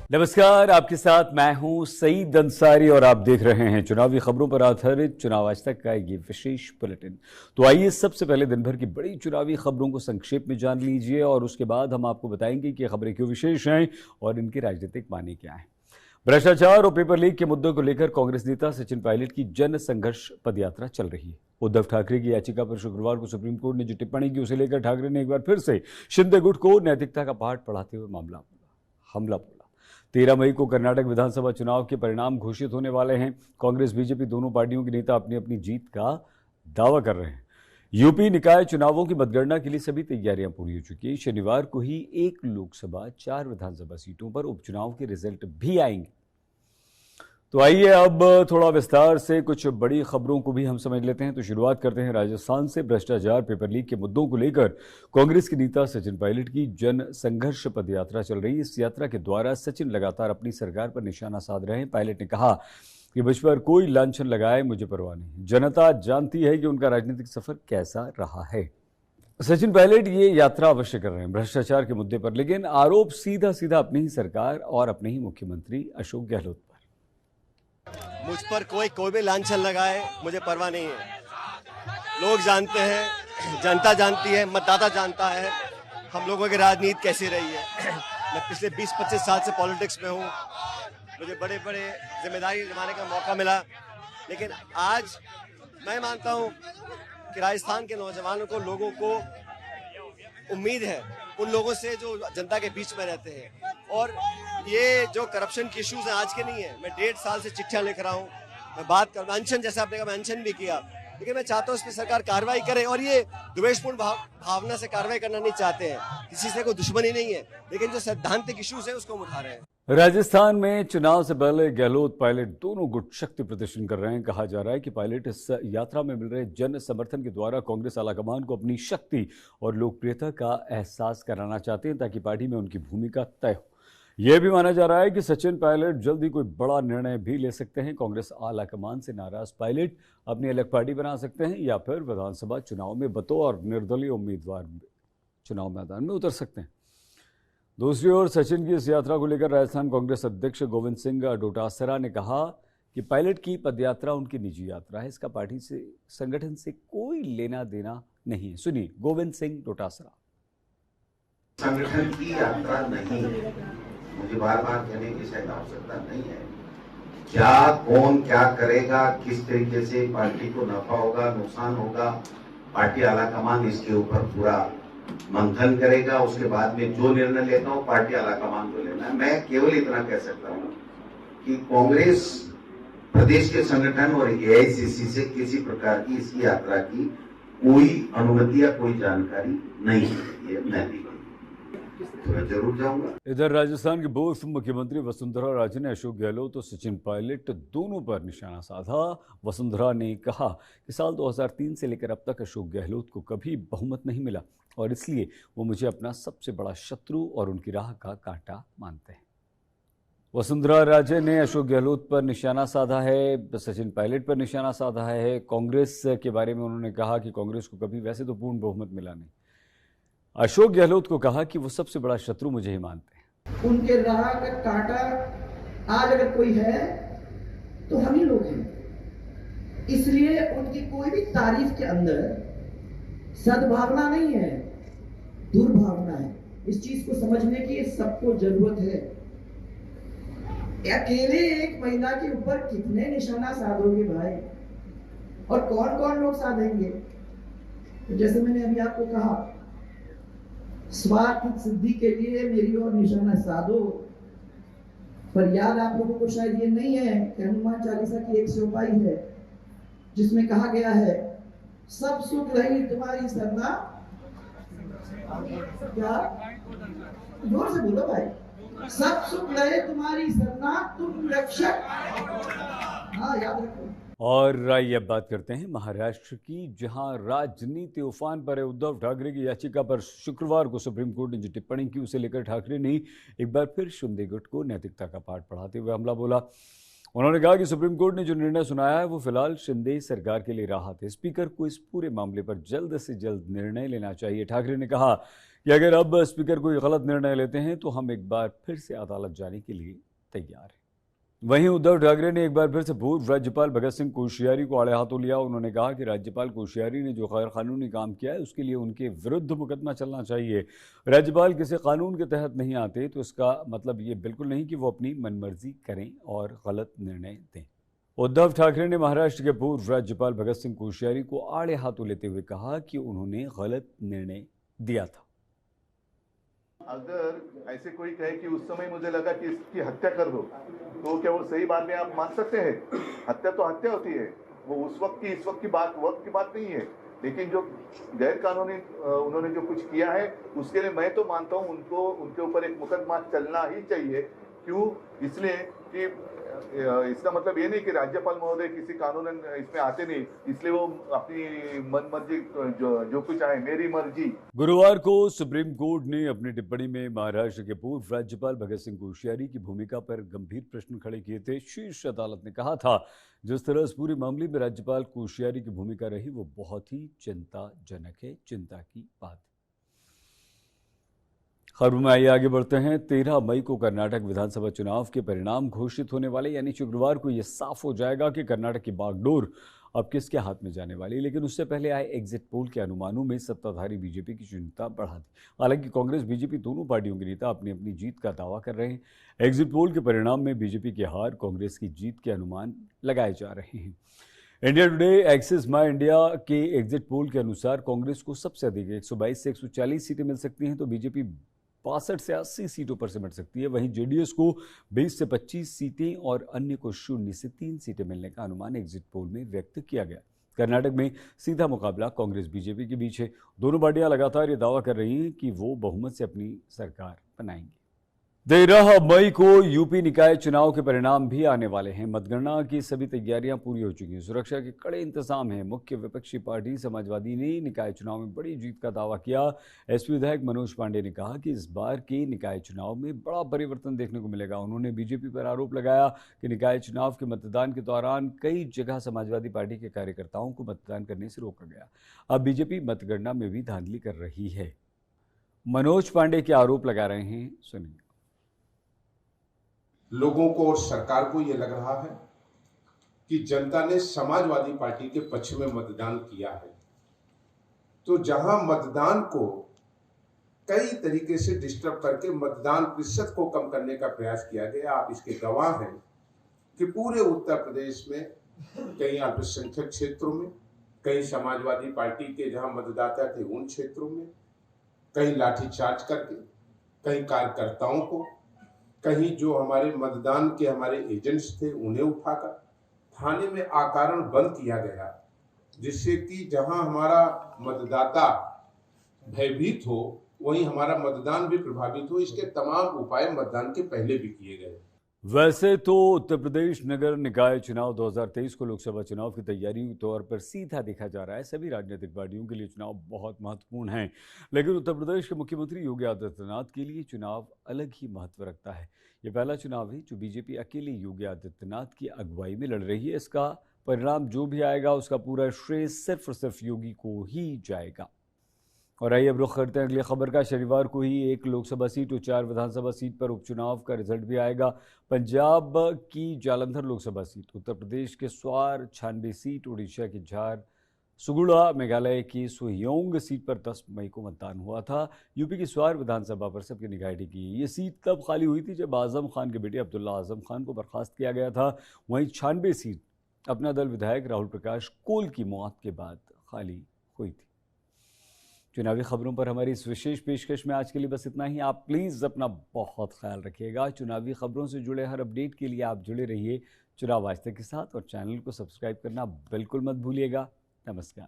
नमस्कार, आपके साथ मैं हूं सईद अंसारी और आप देख रहे हैं चुनावी खबरों पर आधारित चुनाव आज तक का ये विशेष बुलेटिन। तो आइए सबसे पहले दिन भर की बड़ी चुनावी खबरों को संक्षेप में जान लीजिए और उसके बाद हम आपको बताएंगे कि खबरें क्यों विशेष हैं और इनके राजनीतिक मायने क्या हैं। भ्रष्टाचार और पेपर लीक के मुद्दों को लेकर कांग्रेस नेता सचिन पायलट की जन संघर्ष पदयात्रा चल रही है। उद्धव ठाकरे की याचिका पर शुक्रवार को सुप्रीम कोर्ट ने जो टिप्पणी की उसे लेकर ठाकरे ने एक बार फिर से शिंदे गुट को नैतिकता का पाठ पढ़ाते हुए हमला बोला। 13 मई को कर्नाटक विधानसभा चुनाव के परिणाम घोषित होने वाले हैं। कांग्रेस बीजेपी दोनों पार्टियों के नेता अपनी अपनी जीत का दावा कर रहे हैं। यूपी निकाय चुनावों की मतगणना के लिए सभी तैयारियां पूरी हो चुकी हैं। शनिवार को ही 1 लोकसभा 4 विधानसभा सीटों पर उपचुनाव के रिजल्ट भी आएंगे। तो आइए अब थोड़ा विस्तार से कुछ बड़ी खबरों को भी हम समझ लेते हैं। तो शुरुआत करते हैं राजस्थान से। भ्रष्टाचार पेपर लीक के मुद्दों को लेकर कांग्रेस के नेता सचिन पायलट की जन संघर्ष पदयात्रा चल रही है। इस यात्रा के द्वारा सचिन लगातार अपनी सरकार पर निशाना साध रहे हैं। पायलट ने कहा कि मुझ पर कोई लांछन लगाए मुझे परवाह नहीं, जनता जानती है कि उनका राजनीतिक सफर कैसा रहा है। सचिन पायलट ये यात्रा अवश्य कर रहे हैं भ्रष्टाचार के मुद्दे पर, लेकिन आरोप सीधा सीधा अपनी ही सरकार और अपने ही मुख्यमंत्री अशोक गहलोत पर। मुझ पर कोई भी लांछन लगाए मुझे परवाह नहीं है। लोग जानते हैं, जनता जानती है, मतदाता जानता है हम लोगों की राजनीति कैसी रही है। मैं पिछले 20-25 साल से पॉलिटिक्स में हूँ, मुझे बड़े बड़े जिम्मेदारी निभाने का मौका मिला, लेकिन आज मैं मानता हूँ कि राजस्थान के नौजवानों को, लोगों को उम्मीद है उन लोगों से जो जनता के बीच में रहते हैं। और ये जो करप्शन के इश्यूज हैं आज के नहीं है। मैं 1.5 साल से चिट्ठियां लिख रहा हूँ, मैं बात कर मेंशन, जैसे आपने कहा मेंशन भी किया, लेकिन मैं चाहता हूँ इस पर सरकार कार्रवाई करे। और ये द्वेषपूर्ण भावना से कार्रवाई करना नहीं चाहते हैं, किसी से कोई दुश्मनी नहीं है, लेकिन जो सैद्धांतिक इश्यूज है उसको हम उठा रहे हैं। राजस्थान में चुनाव से पहले गहलोत पायलट दोनों गुट शक्ति प्रदर्शन कर रहे हैं। कहा जा रहा है कि पायलट इस यात्रा में मिल रहे जन समर्थन के द्वारा कांग्रेस आलाकमान को अपनी शक्ति और लोकप्रियता का एहसास कराना चाहते हैं ताकि पार्टी में उनकी भूमिका तय हो। यह भी माना जा रहा है कि सचिन पायलट जल्द ही कोई बड़ा निर्णय भी ले सकते हैं। कांग्रेस आलाकमान से नाराज पायलट अपनी अलग पार्टी बना सकते हैं या फिर विधानसभा चुनाव में बतौर निर्दलीय उम्मीदवार चुनाव मैदान में उतर सकते हैं। दूसरी ओर सचिन की इस यात्रा को लेकर राजस्थान कांग्रेस अध्यक्ष गोविंद सिंह डोटासरा ने कहा कि पायलट की पदयात्रा उनकी निजी यात्रा है, इसका पार्टी से, संगठन से कोई लेना देना नहीं है। सुनिए गोविंद सिंह डोटासरा। संगठन की यात्रा नहीं है, मुझे बार बार कहने की शायद आवश्यकता नहीं है। क्या कौन क्या करेगा, किस तरीके से पार्टी को नफा होगा, नुकसान होगा, पार्टी आलाकमान इसके ऊपर पूरा मंथन करेगा। उसके बाद में जो निर्णय लेता हूँ पार्टी आलाकमान को लेना है। मैं केवल इतना कह सकता हूँ कि कांग्रेस प्रदेश के संगठन और एआईसीसी से किसी प्रकार की इस यात्रा की कोई अनुमति या कोई जानकारी नहीं है। ये मैं भी तो मैं जरूर जाऊंगा। इधर राजस्थान के पूर्व मुख्यमंत्री वसुंधरा राजे ने अशोक गहलोत और सचिन पायलट दोनों पर निशाना साधा। वसुंधरा ने कहा कि साल 2003 से लेकर अब तक अशोक गहलोत को कभी बहुमत नहीं मिला और इसलिए वो मुझे अपना सबसे बड़ा शत्रु और उनकी राह का कांटा मानते हैं। वसुंधरा राजे ने अशोक गहलोत पर निशाना साधा है, सचिन पायलट पर निशाना साधा है। कांग्रेस के बारे में उन्होंने कहा कि कांग्रेस को कभी वैसे तो पूर्ण बहुमत मिला नहीं। अशोक गहलोत को कहा कि वो सबसे बड़ा शत्रु मुझे ही मानते हैं। उनके राह का कांटा आज अगर कोई है तो हम ही लोग हैं। इसलिए उनकी कोई भी तारीफ के अंदर सद्भावना नहीं है, दुर्भावना है। इस चीज को समझने की सबको जरूरत है। अकेले एक महिला के ऊपर कितने निशाना साधोगे भाई, और कौन कौन लोग साधेंगे? जैसे मैंने अभी आपको कहा, स्वार्थ सिद्धि के लिए मेरी और निशाना साधो। पर याद आप लोगों को शायद ये नहीं है कि हनुमान चालीसा की एक चौपाई है जिसमें कहा गया है, सब सुख रही तुम्हारी सरना। क्या? जोर से बोलो भाई। सब सुख रहे तुम्हारी सरना, तुम रक्षक। हाँ, याद रखो। और आइए अब बात करते हैं महाराष्ट्र की, जहां राजनीति उफान पर है। उद्धव ठाकरे की याचिका पर शुक्रवार को सुप्रीम कोर्ट ने जो टिप्पणी की उसे लेकर ठाकरे ने एक बार फिर शिंदे गुट को नैतिकता का पाठ पढ़ाते हुए हमला बोला। उन्होंने कहा कि सुप्रीम कोर्ट ने जो निर्णय सुनाया है वो फिलहाल शिंदे सरकार के लिए राहत है। स्पीकर को इस पूरे मामले पर जल्द से जल्द निर्णय लेना चाहिए। ठाकरे ने कहा कि अगर अब स्पीकर कोई गलत निर्णय लेते हैं तो हम एक बार फिर से अदालत जाने के लिए तैयार हैं। वहीं उद्धव ठाकरे ने एक बार फिर से पूर्व राज्यपाल भगत सिंह कोश्यारी को आड़े हाथों लिया। उन्होंने कहा कि राज्यपाल कोश्यारी ने जो गैर कानूनी काम किया है उसके लिए उनके विरुद्ध मुकदमा चलना चाहिए। राज्यपाल किसी कानून के तहत नहीं आते तो इसका मतलब ये बिल्कुल नहीं कि वो अपनी मनमर्जी करें और गलत निर्णय दें। उद्धव ठाकरे ने महाराष्ट्र के पूर्व राज्यपाल भगत सिंह कोश्यारी को आड़े हाथों लेते हुए कहा कि उन्होंने गलत निर्णय दिया था। अगर ऐसे कोई कहे कि उस समय मुझे लगा कि इसकी हत्या कर दो, तो क्या वो सही बात में आप मान सकते हैं? हत्या तो हत्या होती है, वो उस वक्त की इस वक्त की बात नहीं है। लेकिन जो गैर कानूनी उन्होंने जो कुछ किया है उसके लिए मैं तो मानता हूँ उनके ऊपर एक मुकदमा चलना ही चाहिए। क्यों? इसलिए कि इसका मतलब ये नहीं कि राज्यपाल महोदय किसी कानून इसमें आते नहीं, इसलिए वो अपनी मन मर्जी जो कुछ आए मेरी मर्जी। गुरुवार को सुप्रीम कोर्ट ने अपनी टिप्पणी में महाराष्ट्र के पूर्व राज्यपाल भगत सिंह कोश्यारी की भूमिका पर गंभीर प्रश्न खड़े किए थे। शीर्ष अदालत ने कहा था जिस तरह इस पूरे मामले में राज्यपाल कोश्यारी की भूमिका रही वो बहुत ही चिंताजनक है, चिंता की बात। खबरों में आइए आगे बढ़ते हैं। 13 मई को कर्नाटक विधानसभा चुनाव के परिणाम घोषित होने वाले, यानी शुक्रवार को यह साफ हो जाएगा कि कर्नाटक की बागडोर अब किसके हाथ में जाने वाली। लेकिन उससे पहले आए एग्जिट पोल के अनुमानों में सत्ताधारी बीजेपी की चिंता बढ़ा दी। हालांकि कांग्रेस बीजेपी दोनों पार्टियों के नेता अपनी अपनी जीत का दावा कर रहे हैं। एग्जिट पोल के परिणाम में बीजेपी की हार, कांग्रेस की जीत के अनुमान लगाए जा रहे हैं। इंडिया टुडे, एक्सिस माई इंडिया के एग्जिट पोल के अनुसार कांग्रेस को सबसे अधिक 122 से 140 सीटें मिल सकती हैं, तो बीजेपी 62 से 80 सीटों पर सिमट सकती है। वहीं जेडीएस को 20 से 25 सीटें और अन्य को 0 से 3 सीटें मिलने का अनुमान एग्जिट पोल में व्यक्त किया गया। कर्नाटक में सीधा मुकाबला कांग्रेस बीजेपी के बीच है। दोनों पार्टियां लगातार ये दावा कर रही हैं कि वो बहुमत से अपनी सरकार बनाएंगी। 13 मई को यूपी निकाय चुनाव के परिणाम भी आने वाले हैं। मतगणना की सभी तैयारियां पूरी हो चुकी हैं। सुरक्षा के कड़े इंतजाम हैं। मुख्य विपक्षी पार्टी समाजवादी ने निकाय चुनाव में बड़ी जीत का दावा किया। एसपी विधायक मनोज पांडे ने कहा कि इस बार के निकाय चुनाव में बड़ा परिवर्तन देखने को मिलेगा। उन्होंने बीजेपी पर आरोप लगाया कि निकाय चुनाव के मतदान के दौरान कई जगह समाजवादी पार्टी के कार्यकर्ताओं को मतदान करने से रोका गया। अब बीजेपी मतगणना में भी धांधली कर रही है। मनोज पांडे के आरोप लगा रहे हैं, सुनिए। लोगों को और सरकार को यह लग रहा है कि जनता ने समाजवादी पार्टी के पक्ष में मतदान किया है, तो जहां मतदान को कई तरीके से डिस्टर्ब करके मतदान प्रतिशत को कम करने का प्रयास किया गया। आप इसके गवाह हैं कि पूरे उत्तर प्रदेश में कई अल्पसंख्यक क्षेत्रों में, कई समाजवादी पार्टी के जहां मतदाता थे उन क्षेत्रों में, कहीं लाठीचार्ज करके, कहीं कार्यकर्ताओं को, कहीं जो हमारे मतदान के हमारे एजेंट्स थे उन्हें उठाकर थाने में अकारण बंद किया गया, जिससे कि जहां हमारा मतदाता भयभीत हो वहीं हमारा मतदान भी प्रभावित हो। इसके तमाम उपाय मतदान के पहले भी किए गए। वैसे तो उत्तर प्रदेश नगर निकाय चुनाव 2023 को लोकसभा चुनाव की तैयारी के तौर पर सीधा देखा जा रहा है। सभी राजनीतिक पार्टियों के लिए चुनाव बहुत महत्वपूर्ण है, लेकिन उत्तर प्रदेश के मुख्यमंत्री योगी आदित्यनाथ के लिए चुनाव अलग ही महत्व रखता है। ये पहला चुनाव है जो बीजेपी अकेले योगी आदित्यनाथ की अगुवाई में लड़ रही है। इसका परिणाम जो भी आएगा उसका पूरा श्रेय सिर्फ और सिर्फ योगी को ही जाएगा। और आइए अब रुख करते हैं अगली खबर का। शनिवार को ही 1 लोकसभा सीट और 4 विधानसभा सीट पर उपचुनाव का रिजल्ट भी आएगा। पंजाब की जालंधर लोकसभा सीट, उत्तर प्रदेश के स्वार 96 सीट, उड़ीसा की झारसुगुड़ा, मेघालय की सोहियोंग सीट पर 10 मई को मतदान हुआ था। यूपी की स्वार विधानसभा पर सबकी निगाह टिकी। ये सीट तब खाली हुई थी जब आजम खान के बेटे अब्दुल्ला आजम खान को बर्खास्त किया गया था। वहीं 96 सीट अपना दल विधायक राहुल प्रकाश कोल की मौत के बाद खाली हुई थी। चुनावी खबरों पर हमारी इस विशेष पेशकश में आज के लिए बस इतना ही। आप प्लीज़ अपना बहुत ख्याल रखिएगा। चुनावी खबरों से जुड़े हर अपडेट के लिए आप जुड़े रहिए चुनाव आज तक के साथ और चैनल को सब्सक्राइब करना बिल्कुल मत भूलिएगा। नमस्कार।